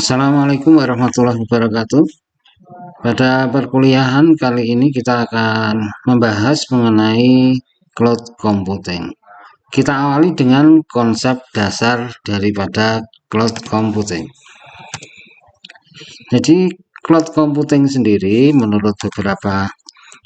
Assalamualaikum warahmatullahi wabarakatuh. Pada perkuliahan kali ini kita akan membahas mengenai cloud computing. Kita awali dengan konsep dasar daripada cloud computing. Jadi cloud computing sendiri menurut beberapa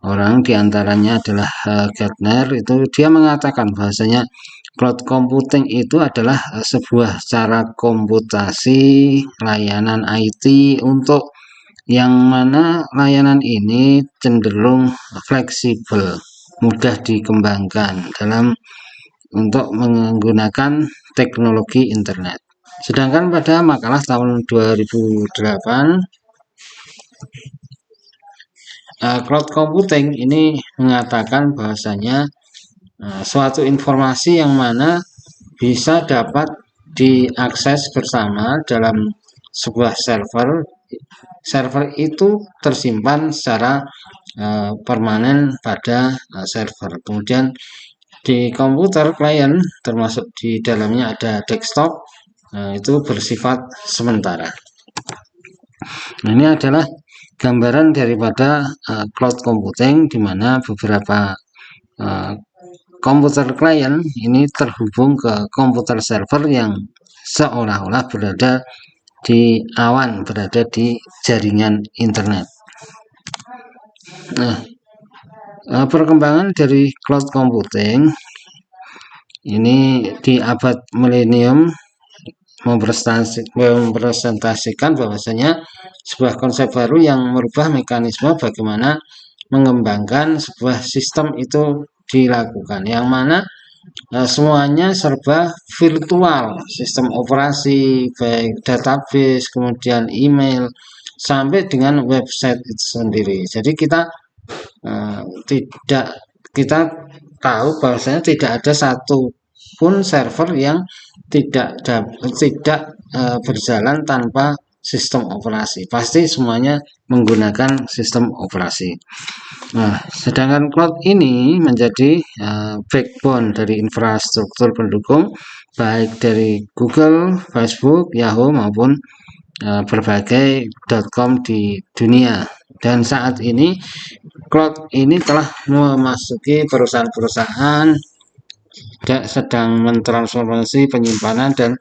orang, diantaranya adalah Gartner, itu dia mengatakan bahwasanya cloud computing itu adalah sebuah cara komputasi layanan IT untuk yang mana layanan ini cenderung fleksibel, mudah dikembangkan untuk menggunakan teknologi internet. Sedangkan pada makalah tahun 2008, cloud computing ini mengatakan bahwasanya suatu informasi yang mana bisa dapat diakses bersama dalam sebuah server itu tersimpan secara permanen pada server. Kemudian di komputer klien, termasuk di dalamnya ada desktop, itu bersifat sementara. Nah, ini adalah gambaran daripada cloud computing, di mana beberapa komputer klien ini terhubung ke komputer server yang seolah-olah berada di awan, berada di jaringan internet. Nah, perkembangan dari cloud computing ini di abad milenium mempresentasikan bahwasanya sebuah konsep baru yang merubah mekanisme bagaimana mengembangkan sebuah sistem itu dilakukan, yang mana semuanya serba virtual, sistem operasi, baik database, kemudian email, sampai dengan website itu sendiri. Jadi kita tahu bahwasanya tidak ada satu pun server yang tidak berjalan tanpa sistem operasi. Pasti semuanya menggunakan sistem operasi. Nah, sedangkan cloud ini menjadi backbone dari infrastruktur pendukung, baik dari Google, Facebook, Yahoo maupun berbagai .com di dunia. Dan saat ini cloud ini telah memasuki perusahaan-perusahaan sedang mentransformasi penyimpanan dan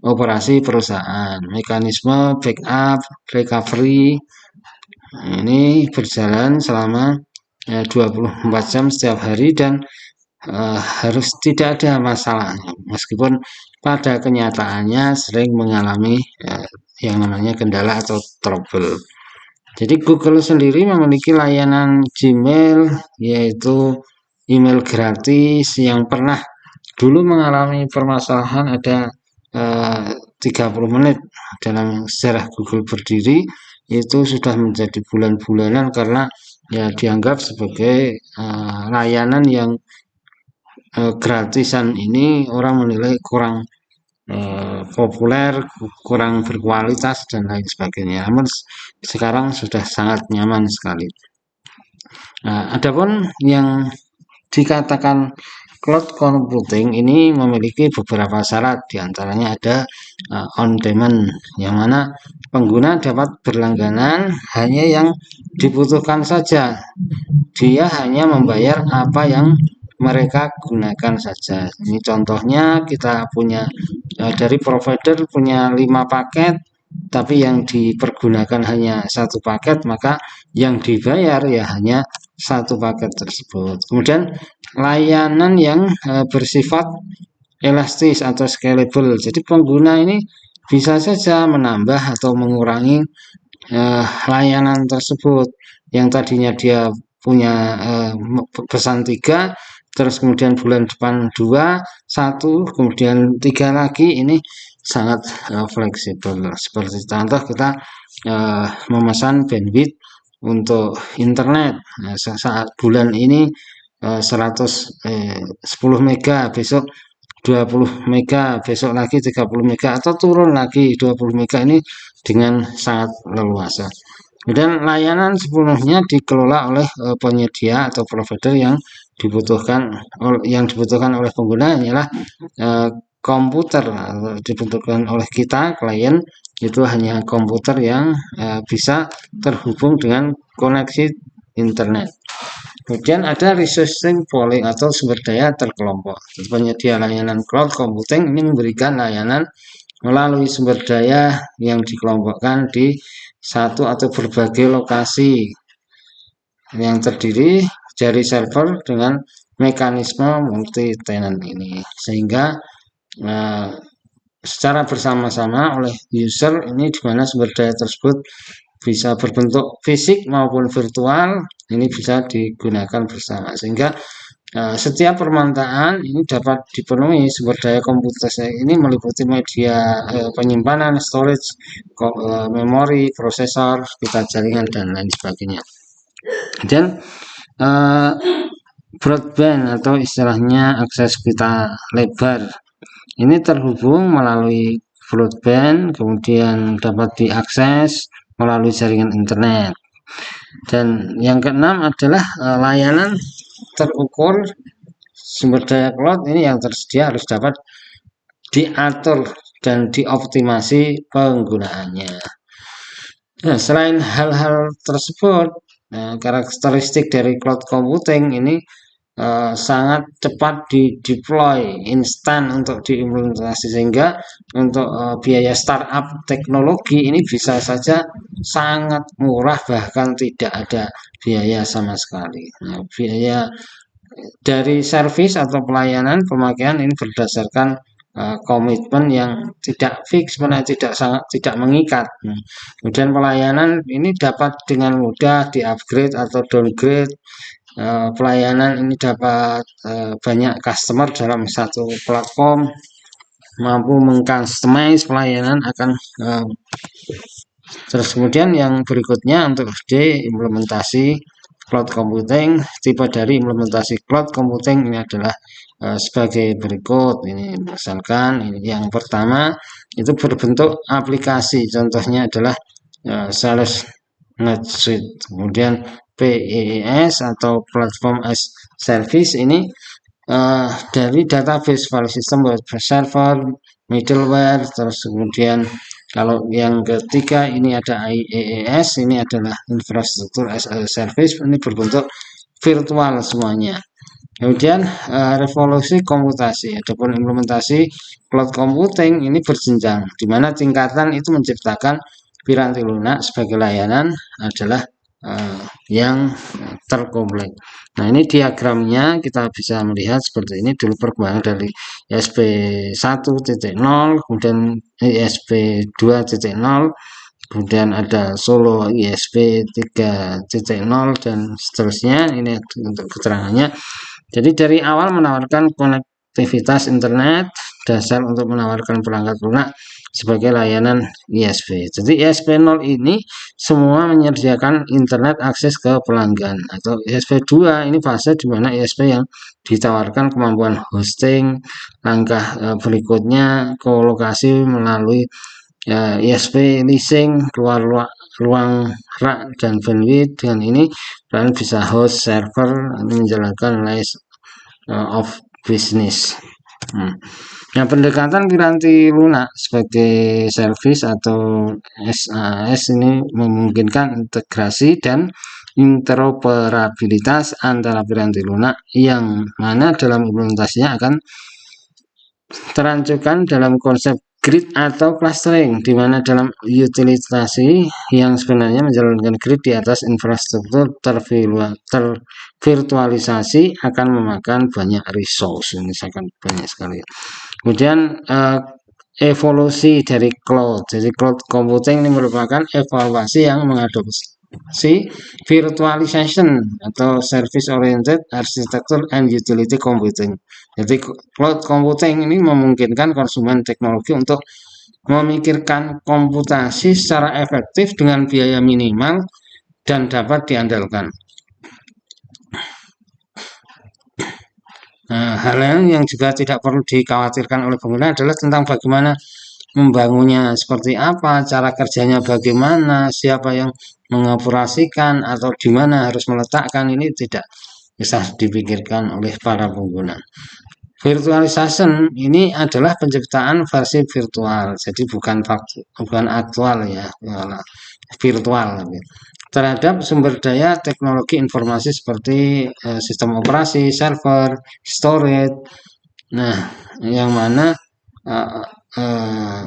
operasi perusahaan. Mekanisme backup, recovery ini berjalan selama 24 jam setiap hari dan harus tidak ada masalah, meskipun pada kenyataannya sering mengalami yang namanya kendala atau trouble. Jadi Google sendiri memiliki layanan Gmail, yaitu email gratis yang pernah dulu mengalami permasalahan ada 30 menit dalam sejarah Google berdiri, itu sudah menjadi bulan-bulanan karena ya dianggap sebagai layanan yang gratisan ini orang menilai kurang populer, kurang berkualitas dan lain sebagainya. Namun sekarang sudah sangat nyaman sekali. Nah, adapun yang dikatakan cloud computing ini memiliki beberapa syarat, diantaranya ada on demand, yang mana pengguna dapat berlangganan hanya yang dibutuhkan saja. Dia hanya membayar apa yang mereka gunakan saja. Ini contohnya, kita punya dari provider punya 5 paket, tapi yang dipergunakan hanya 1 paket, maka yang dibayar ya hanya 1 paket tersebut. Kemudian layanan yang bersifat elastis atau scalable. Jadi pengguna ini bisa saja menambah atau mengurangi layanan tersebut. Yang tadinya dia punya pesan 3, terus kemudian bulan depan 2, 1, kemudian 3 lagi, ini sangat fleksibel. Seperti contoh kita memesan bandwidth untuk internet, saat bulan ini 10 mega, besok 20 mega, besok lagi 30 mega, atau turun lagi 20 mega, ini dengan sangat leluasa. Dan layanan sepenuhnya dikelola oleh penyedia atau provider. Yang dibutuhkan oleh pengguna hanyalah komputer dibentukkan oleh kita klien itu hanya komputer yang bisa terhubung dengan koneksi internet. Kemudian ada resourcing pooling atau sumber daya terkelompok. Penyedia layanan cloud computing ini memberikan layanan melalui sumber daya yang dikelompokkan di satu atau berbagai lokasi yang terdiri dari server dengan mekanisme multi tenant ini, sehingga secara bersama-sama oleh user ini di mana sumber daya tersebut bisa berbentuk fisik maupun virtual ini bisa digunakan bersama, sehingga setiap permintaan ini dapat dipenuhi. Sumber daya komputer ini meliputi media penyimpanan, storage, memori, prosesor, pita jaringan dan lain sebagainya. Dan broadband atau istilahnya akses pita lebar ini terhubung melalui broadband, kemudian dapat diakses melalui jaringan internet. Dan yang keenam adalah layanan terukur sumber daya cloud ini yang tersedia harus dapat diatur dan dioptimasi penggunaannya. Nah, selain hal-hal tersebut, karakteristik dari cloud computing ini sangat cepat di deploy, instan untuk diimplementasi, sehingga untuk biaya startup teknologi ini bisa saja sangat murah, bahkan tidak ada biaya sama sekali. Nah, biaya dari servis atau pelayanan pemakaian ini berdasarkan komitmen yang tidak fix, tidak mengikat. Kemudian pelayanan ini dapat dengan mudah di-upgrade atau downgrade. Pelayanan ini dapat banyak customer dalam satu platform, mampu mengcustomize pelayanan akan terus. Kemudian yang berikutnya untuk implementasi cloud computing, tipe dari implementasi cloud computing ini adalah sebagai berikut. Ini misalkan ini yang pertama itu berbentuk aplikasi, contohnya adalah Sales NetSuite. Kemudian PaaS atau Platform as Service ini dari database file system, server, middleware. Terus kemudian kalau yang ketiga ini ada IaaS, ini adalah infrastruktur as a service, ini berbentuk virtual semuanya. Kemudian revolusi komputasi, adapun implementasi cloud computing ini berjenjang, di mana tingkatan itu menciptakan piranti lunak sebagai layanan adalah yang terkomplek. Nah, ini diagramnya kita bisa melihat seperti ini. Dulu perkembangan dari ISP 1.0, kemudian ISP 2.0, kemudian ada Solo ISP 3.0 dan seterusnya. Ini untuk keterangannya. Jadi dari awal menawarkan konektivitas internet dasar untuk menawarkan perangkat lunak sebagai layanan ISP. Jadi ISP 0 ini semua menyediakan internet akses ke pelanggan, atau ISP 2 ini fase di mana ISP yang ditawarkan kemampuan hosting. Langkah berikutnya kolokasi melalui ISP leasing, keluar ruang rak dan bandwidth. Dengan ini kalian bisa host server, ini menjalankan lines of business. Nah, pendekatan piranti lunak sebagai service atau SaaS ini memungkinkan integrasi dan interoperabilitas antara piranti lunak yang mana dalam implementasinya akan terancukan dalam konsep grid atau clustering, di mana dalam utilisasi yang sebenarnya menjalankan grid di atas infrastruktur tervirtualisasi akan memakan banyak resource, ini sangat banyak sekali. Kemudian evolusi dari cloud. Jadi cloud computing ini merupakan evaluasi yang mengadopsi virtualization atau service oriented architecture and utility computing. Jadi cloud computing ini memungkinkan konsumen teknologi untuk memikirkan komputasi secara efektif dengan biaya minimal dan dapat diandalkan. Nah, hal yang juga tidak perlu dikhawatirkan oleh pengguna adalah tentang bagaimana membangunnya, seperti apa, cara kerjanya bagaimana, siapa yang mengoperasikan, atau di mana harus meletakkan, ini tidak bisa dipikirkan oleh para pengguna. Virtualization ini adalah penciptaan versi virtual, jadi bukan aktual ya, virtual terhadap sumber daya teknologi informasi seperti sistem operasi, server, storage. Nah, yang mana uh, uh,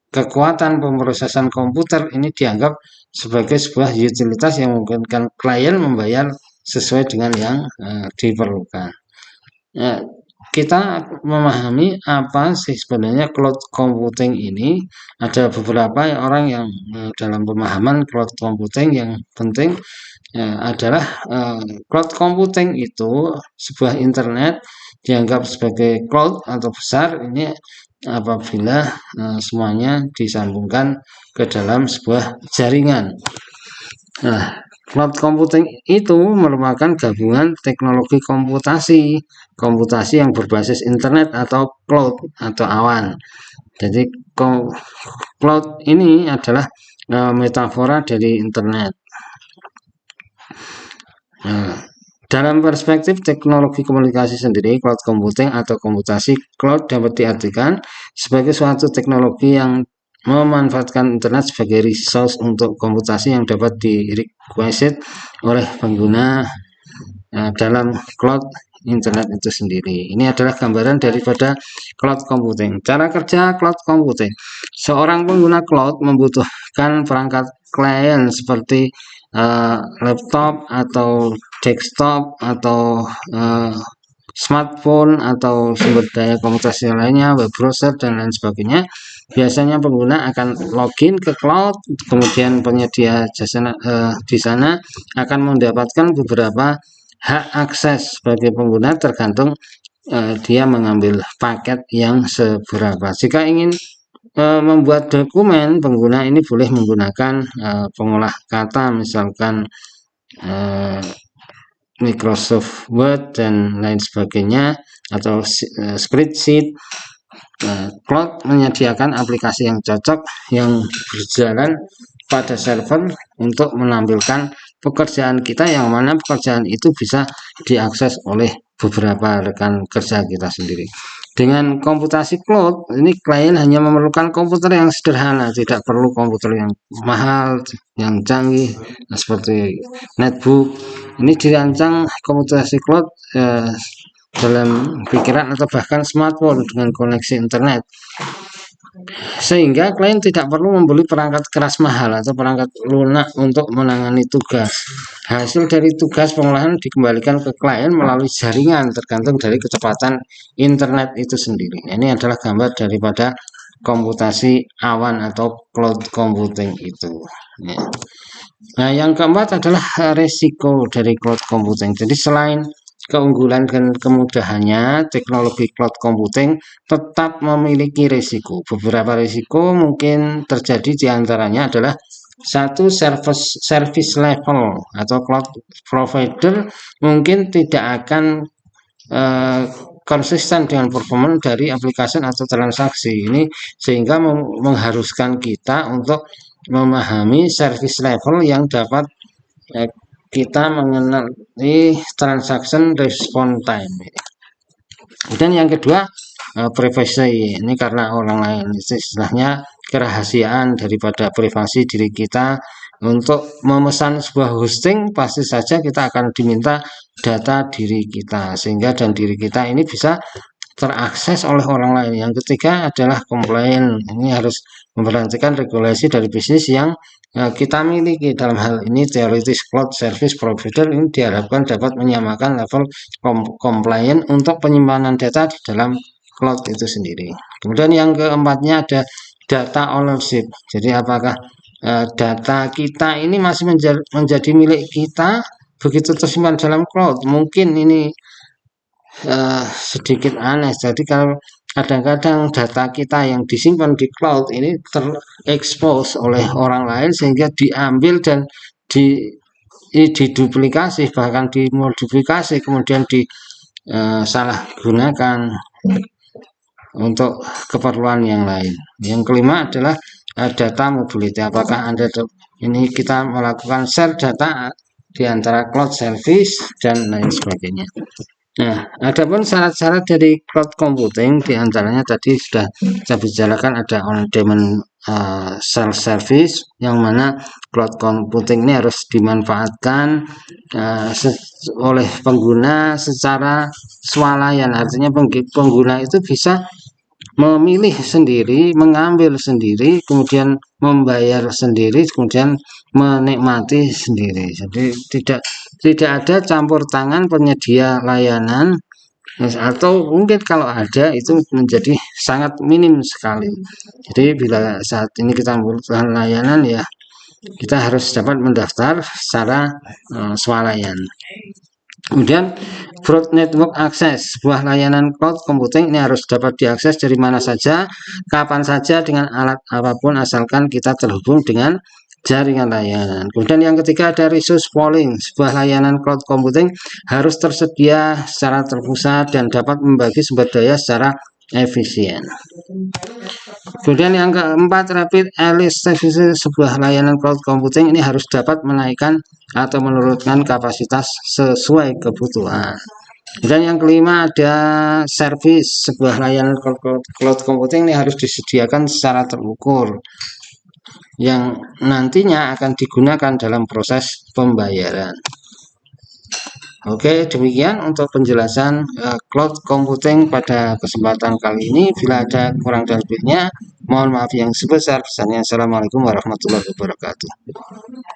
kekuatan pemrosesan komputer ini dianggap sebagai sebuah utilitas yang memungkinkan klien membayar sesuai dengan yang diperlukan. Ya, kita memahami apa sih sebenarnya cloud computing ini. Ada beberapa orang yang dalam pemahaman cloud computing yang penting adalah cloud computing itu sebuah internet dianggap sebagai cloud atau besar ini apabila semuanya disambungkan ke dalam sebuah jaringan. Nah, cloud computing itu merupakan gabungan teknologi komputasi yang berbasis internet atau cloud atau awan. Jadi cloud ini adalah metafora dari internet. Nah, dalam perspektif teknologi komunikasi sendiri, cloud computing atau komputasi cloud dapat diartikan sebagai suatu teknologi yang memanfaatkan internet sebagai resource untuk komputasi yang dapat di-requested oleh pengguna dalam cloud internet itu sendiri. Ini adalah gambaran daripada cloud computing. Cara kerja cloud computing. Seorang pengguna cloud membutuhkan perangkat klien seperti laptop atau desktop atau smartphone atau sumber daya komunikasi lainnya, web browser dan lain sebagainya. Biasanya pengguna akan login ke cloud, kemudian penyedia jasa di sana akan mendapatkan beberapa hak akses sebagai pengguna tergantung dia mengambil paket yang seberapa. Jika ingin membuat dokumen, pengguna ini boleh menggunakan pengolah kata, misalkan Microsoft Word dan lain sebagainya, atau spreadsheet. Cloud menyediakan aplikasi yang cocok yang berjalan pada server untuk menampilkan pekerjaan kita, yang mana pekerjaan itu bisa diakses oleh beberapa rekan kerja kita sendiri. Dengan komputasi cloud ini klien hanya memerlukan komputer yang sederhana, tidak perlu komputer yang mahal, yang canggih seperti netbook. Ini dirancang komputasi cloud dalam pikiran atau bahkan smartphone dengan koneksi internet, sehingga klien tidak perlu membeli perangkat keras mahal atau perangkat lunak untuk menangani tugas. Hasil dari tugas pengolahan dikembalikan ke klien melalui jaringan tergantung dari kecepatan internet itu sendiri. Ini adalah gambar daripada komputasi awan atau cloud computing itu. Nah, yang keempat adalah resiko dari cloud computing. Jadi selain keunggulan dan kemudahannya, teknologi cloud computing tetap memiliki risiko. Beberapa risiko mungkin terjadi, diantaranya adalah satu, service level atau cloud provider mungkin tidak akan konsisten dengan performa dari aplikasi atau transaksi ini, sehingga mengharuskan kita untuk memahami service level yang dapat kita mengenali transaction response time. Dan yang kedua, privacy. Ini karena orang lain, istilahnya kerahasiaan daripada privasi diri kita. Untuk memesan sebuah hosting, pasti saja kita akan diminta data diri kita, sehingga dan diri kita ini bisa terakses oleh orang lain. Yang ketiga adalah compliance. Ini harus memperhatikan regulasi dari bisnis yang kita miliki. Dalam hal ini teoritis cloud service provider ini diharapkan dapat menyamakan level compliance untuk penyimpanan data di dalam cloud itu sendiri. Kemudian yang keempatnya ada data ownership. Jadi apakah data kita ini masih menjadi milik kita begitu tersimpan dalam cloud? Mungkin ini sedikit aneh. Jadi kalau kadang-kadang data kita yang disimpan di cloud ini terekspos oleh orang lain, sehingga diambil dan diduplikasi, bahkan dimodifikasi, kemudian salah gunakan untuk keperluan yang lain. Yang kelima adalah data mobility. Apakah ini kita melakukan share data di antara cloud service dan lain sebagainya. Nah, adapun syarat-syarat dari cloud computing diantaranya tadi sudah saya bicarakan, ada on demand self service, yang mana cloud computing ini harus dimanfaatkan oleh pengguna secara swalayan, artinya pengguna itu bisa memilih sendiri, mengambil sendiri, kemudian membayar sendiri, kemudian menikmati sendiri. Jadi tidak ada campur tangan penyedia layanan, atau mungkin kalau ada itu menjadi sangat minim sekali. Jadi bila saat ini kita membutuhkan layanan, ya kita harus dapat mendaftar secara swalayan. Kemudian broad network access, sebuah layanan cloud computing ini harus dapat diakses dari mana saja, kapan saja, dengan alat apapun, asalkan kita terhubung dengan jaringan layanan. Kemudian yang ketiga ada resource pooling, sebuah layanan cloud computing harus tersedia secara terpusat dan dapat membagi sumber daya secara efisien. Kemudian yang keempat, rapid release service, sebuah layanan cloud computing ini harus dapat menaikkan atau menurunkan kapasitas sesuai kebutuhan. Dan yang kelima ada service, sebuah layanan cloud computing ini harus disediakan secara terukur, yang nantinya akan digunakan dalam proses pembayaran. Oke, demikian untuk penjelasan cloud computing pada kesempatan kali ini. Bila ada kurang dan lebihnya, mohon maaf yang sebesar-besarnya. Assalamualaikum warahmatullahi wabarakatuh.